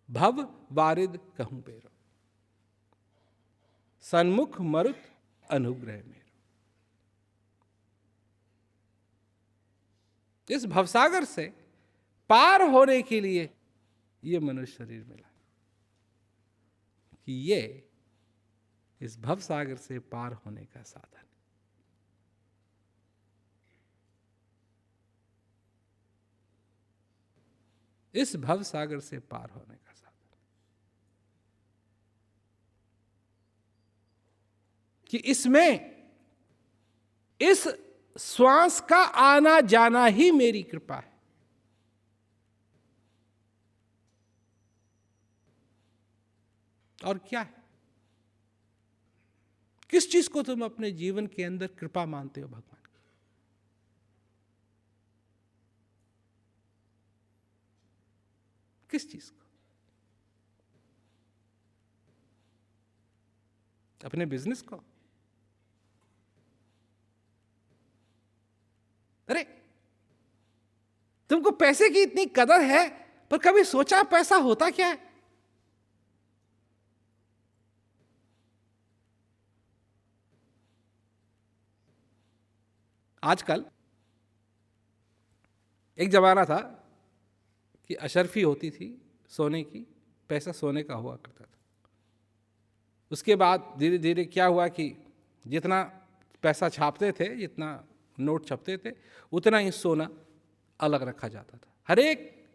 भव वारिद कहूं बेरो, सन्मुख मरुत अनुग्रह मेरो। इस भवसागर से पार होने के लिए ये मनुष्य शरीर मिला, कि ये इस भवसागर से पार होने का साधन। इस भवसागर से पार होने का साधन, कि इसमें इस श्वास का आना जाना ही मेरी कृपा है। और क्या है? किस चीज को तुम अपने जीवन के अंदर कृपा मानते हो भगवान की? किस चीज को? अपने बिजनेस को? अरे, तुमको पैसे की इतनी कदर है, पर कभी सोचा पैसा होता क्या है? आजकल एक जमाना था कि अशर्फी होती थी सोने की, पैसा सोने का हुआ करता था। उसके बाद धीरे धीरे क्या हुआ कि जितना पैसा छापते थे, जितना नोट छपते थे, उतना ही सोना अलग रखा जाता था। हर एक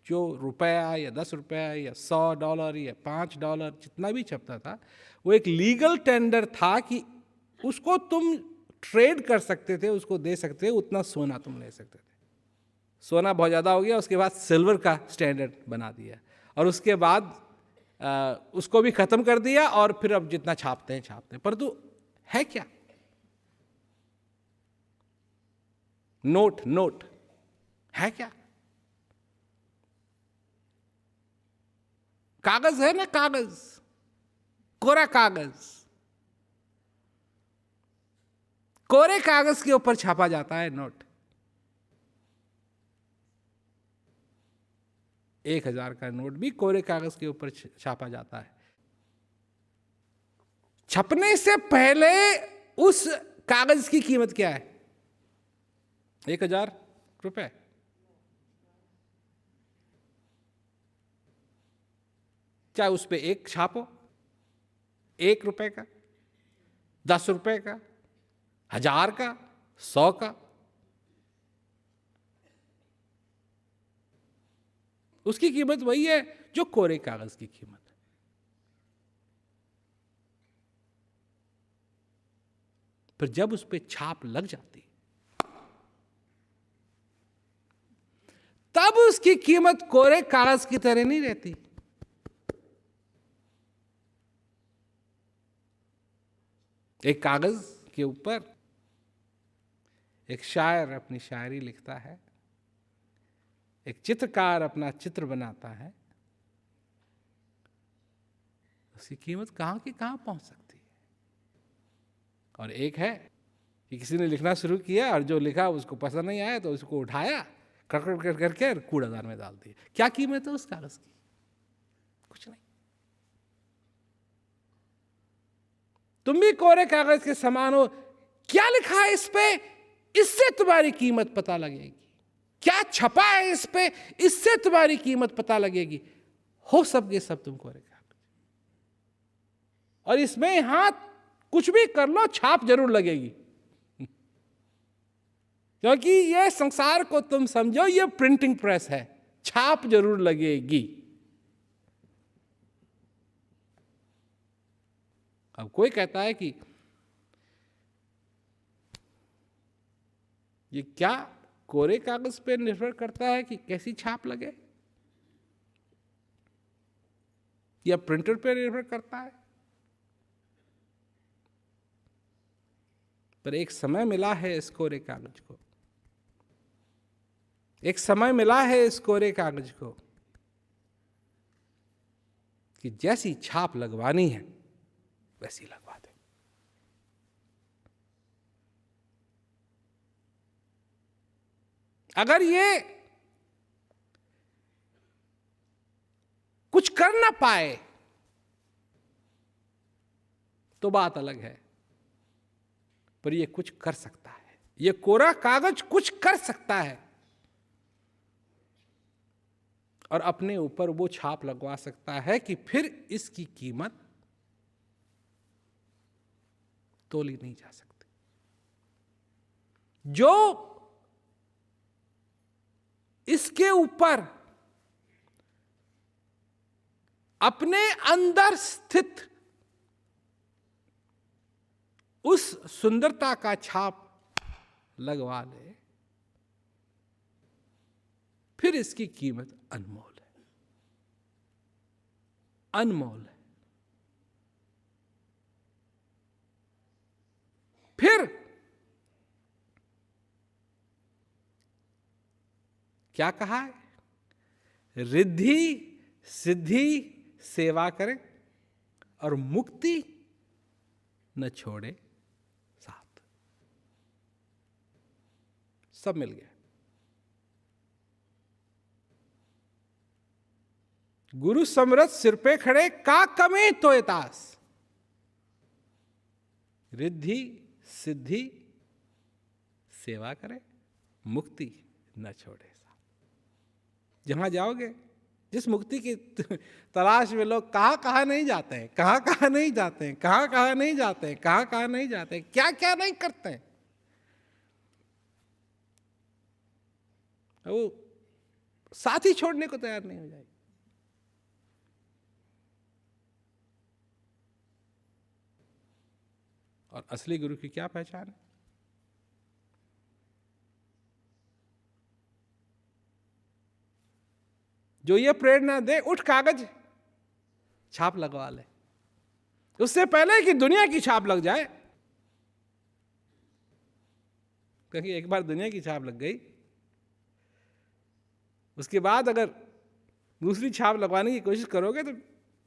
जो रुपया या 10 रुपया या $100 या $5 जितना भी छपता था, वो एक लीगल टेंडर था कि उसको तुम ट्रेड कर सकते थे, उसको दे सकते थे, उतना सोना तुम ले सकते थे। सोना बहुत ज़्यादा हो गया, उसके बाद सिल्वर का स्टैंडर्ड बना दिया, और उसके बाद उसको भी ख़त्म कर दिया, और फिर अब जितना छापते हैं छापते हैं। परंतु है क्या? नोट नोट है क्या? कागज है ना, कागज, कोरा कागज। कोरे कागज के ऊपर छापा जाता है नोट। 1000 का नोट भी कोरे कागज के ऊपर छापा जाता है। छपने से पहले उस कागज की कीमत क्या है? 1000 रुपए। चाहे उस पर एक छापो, 1 रुपए का, 10 रुपए का, 1000 का, 100 का, उसकी कीमत वही है जो कोरे कागज की कीमत है। पर जब उस पर छाप लग जाती, तब उसकी कीमत कोरे कागज की तरह नहीं रहती। एक कागज के ऊपर एक शायर अपनी शायरी लिखता है, एक चित्रकार अपना चित्र बनाता है, उसकी कीमत कहां की कहां पहुंच सकती है। और एक है कि किसी ने लिखना शुरू किया, और जो लिखा उसको पसंद नहीं आया, तो उसको उठाया, कड़कड़ कर करके कूड़ादान में डाल दिया। क्या कीमत है उस कागज की? कुछ नहीं। तुम भी कोरे कागज के समान हो। क्या लिखा है इस पे, इससे तुम्हारी कीमत पता लगेगी। क्या छपा है इस पे, इससे तुम्हारी कीमत पता लगेगी। हो सब ये सब तुम कोरे कागज, और इसमें हाथ कुछ भी कर लो, छाप जरूर लगेगी। क्योंकि ये संसार को तुम समझो, ये प्रिंटिंग प्रेस है, छाप जरूर लगेगी। अब कोई कहता है कि ये क्या कोरे कागज पे निर्भर करता है कि कैसी छाप लगे, या प्रिंटर पे निर्भर करता है? पर एक समय मिला है इस कोरे कागज को, एक समय मिला है इस कोरे कागज को, कि जैसी छाप लगवानी है वैसी लगवा दे। अगर ये कुछ कर ना पाए तो बात अलग है, पर ये कुछ कर सकता है, ये कोरा कागज कुछ कर सकता है और अपने ऊपर वो छाप लगवा सकता है कि फिर इसकी कीमत तोली नहीं जा सकती। जो इसके ऊपर अपने अंदर स्थित उस सुंदरता का छाप लगवा ले, फिर इसकी कीमत अनमोल है, अनमोल है। फिर क्या कहा है? रिद्धि सिद्धि सेवा करे और मुक्ति न छोड़े साथ। सब मिल गया। गुरु समरथ सिर पे खड़े का कमे तो एतास, रिद्धि सिद्धि सेवा करे मुक्ति न छोड़े साथ। जहां जाओगे, जिस मुक्ति की तलाश में लोग कहां कहां नहीं जाते हैं, कहां कहां नहीं जाते हैं, कहां कहां नहीं जाते हैं, कहां कहां नहीं जाते हैं, क्या क्या नहीं करते हैं, वो साथी छोड़ने को तैयार नहीं हो जाएगी। और असली गुरु की क्या पहचान है? जो ये प्रेरणा दे, उठ कागज छाप लगवा ले, उससे पहले कि दुनिया की छाप लग जाए। क्योंकि एक बार दुनिया की छाप लग गई, उसके बाद अगर दूसरी छाप लगवाने की कोशिश करोगे तो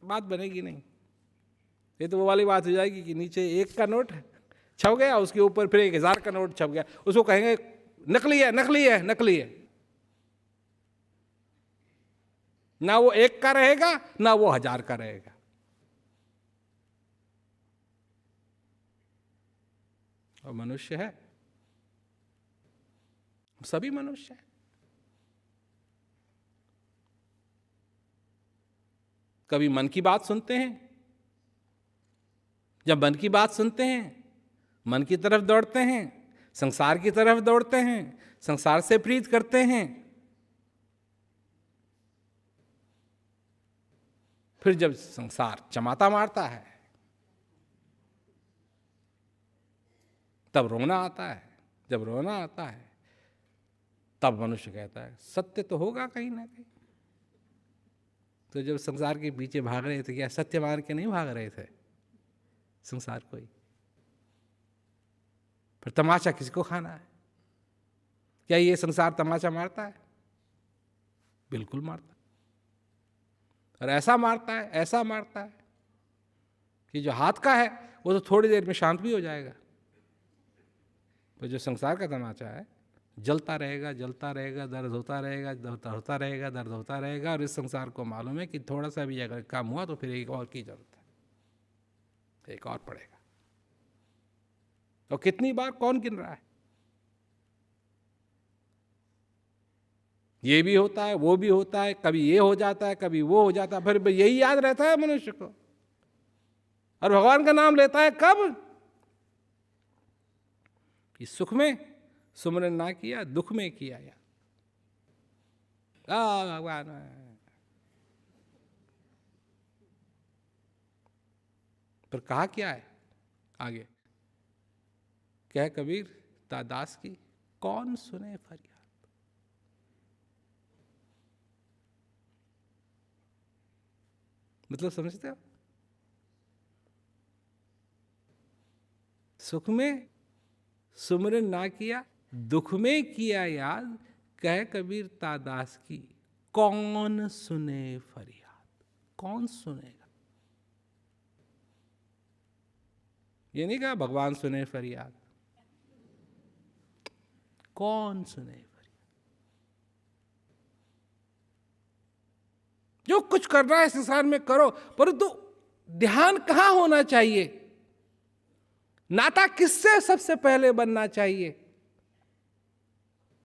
बात बनेगी नहीं। ये तो वो वाली बात हो जाएगी कि नीचे 1 का नोट छप गया, उसके ऊपर फिर 1000 का नोट छप गया, उसको कहेंगे नकली है, नकली है, नकली है। ना वो 1 का रहेगा, ना वो 1000 का रहेगा। और मनुष्य है, सभी मनुष्य है। कभी मन की बात सुनते हैं, जब मन की बात सुनते हैं मन की तरफ दौड़ते हैं, संसार की तरफ दौड़ते हैं, संसार से प्रीत करते हैं। फिर जब संसार चमाता मारता है तब रोना आता है। जब रोना आता है तब मनुष्य कहता है सत्य तो होगा कहीं ना कहीं। तो जब संसार के पीछे भाग रहे थे, क्या सत्य मार के नहीं भाग रहे थे संसार को ही? फिर तमाचा किसको खाना है? क्या ये संसार तमाचा मारता है? बिल्कुल मारता है। और ऐसा मारता है, ऐसा मारता है कि जो हाथ का है वो तो थोड़ी देर में शांत भी हो जाएगा, पर जो संसार का तमाचा है जलता रहेगा, जलता रहेगा, दर्द होता रहेगा, दर्द होता रहेगा, दर्द होता रहेगा। और इस संसार को मालूम है कि थोड़ा सा भी अगर काम हुआ तो फिर एक और की जरूरत है, एक और पड़ेगा। और कितनी बार कौन गिन रहा है? ये भी होता है, वो भी होता है, कभी ये हो जाता है, कभी वो हो जाता है, फिर यही याद रहता है मनुष्य को। और भगवान का नाम लेता है कब? कि सुख में सुमरन ना किया, दुख में किया यार। भगवान पर कहा क्या है आगे? कह कबीर तादास की कौन सुने फरियाद। मतलब समझते हो? सुख में सुमरन ना किया, दुख में किया याद, कह कबीर तादास की कौन सुने फरियाद। कौन सुनेगा? ये नहीं कहा भगवान सुने फरियाद, कौन सुने फरियाद। जो कुछ करना है संसार में करो, परंतु ध्यान कहाँ होना चाहिए? नाता किससे सबसे पहले बनना चाहिए?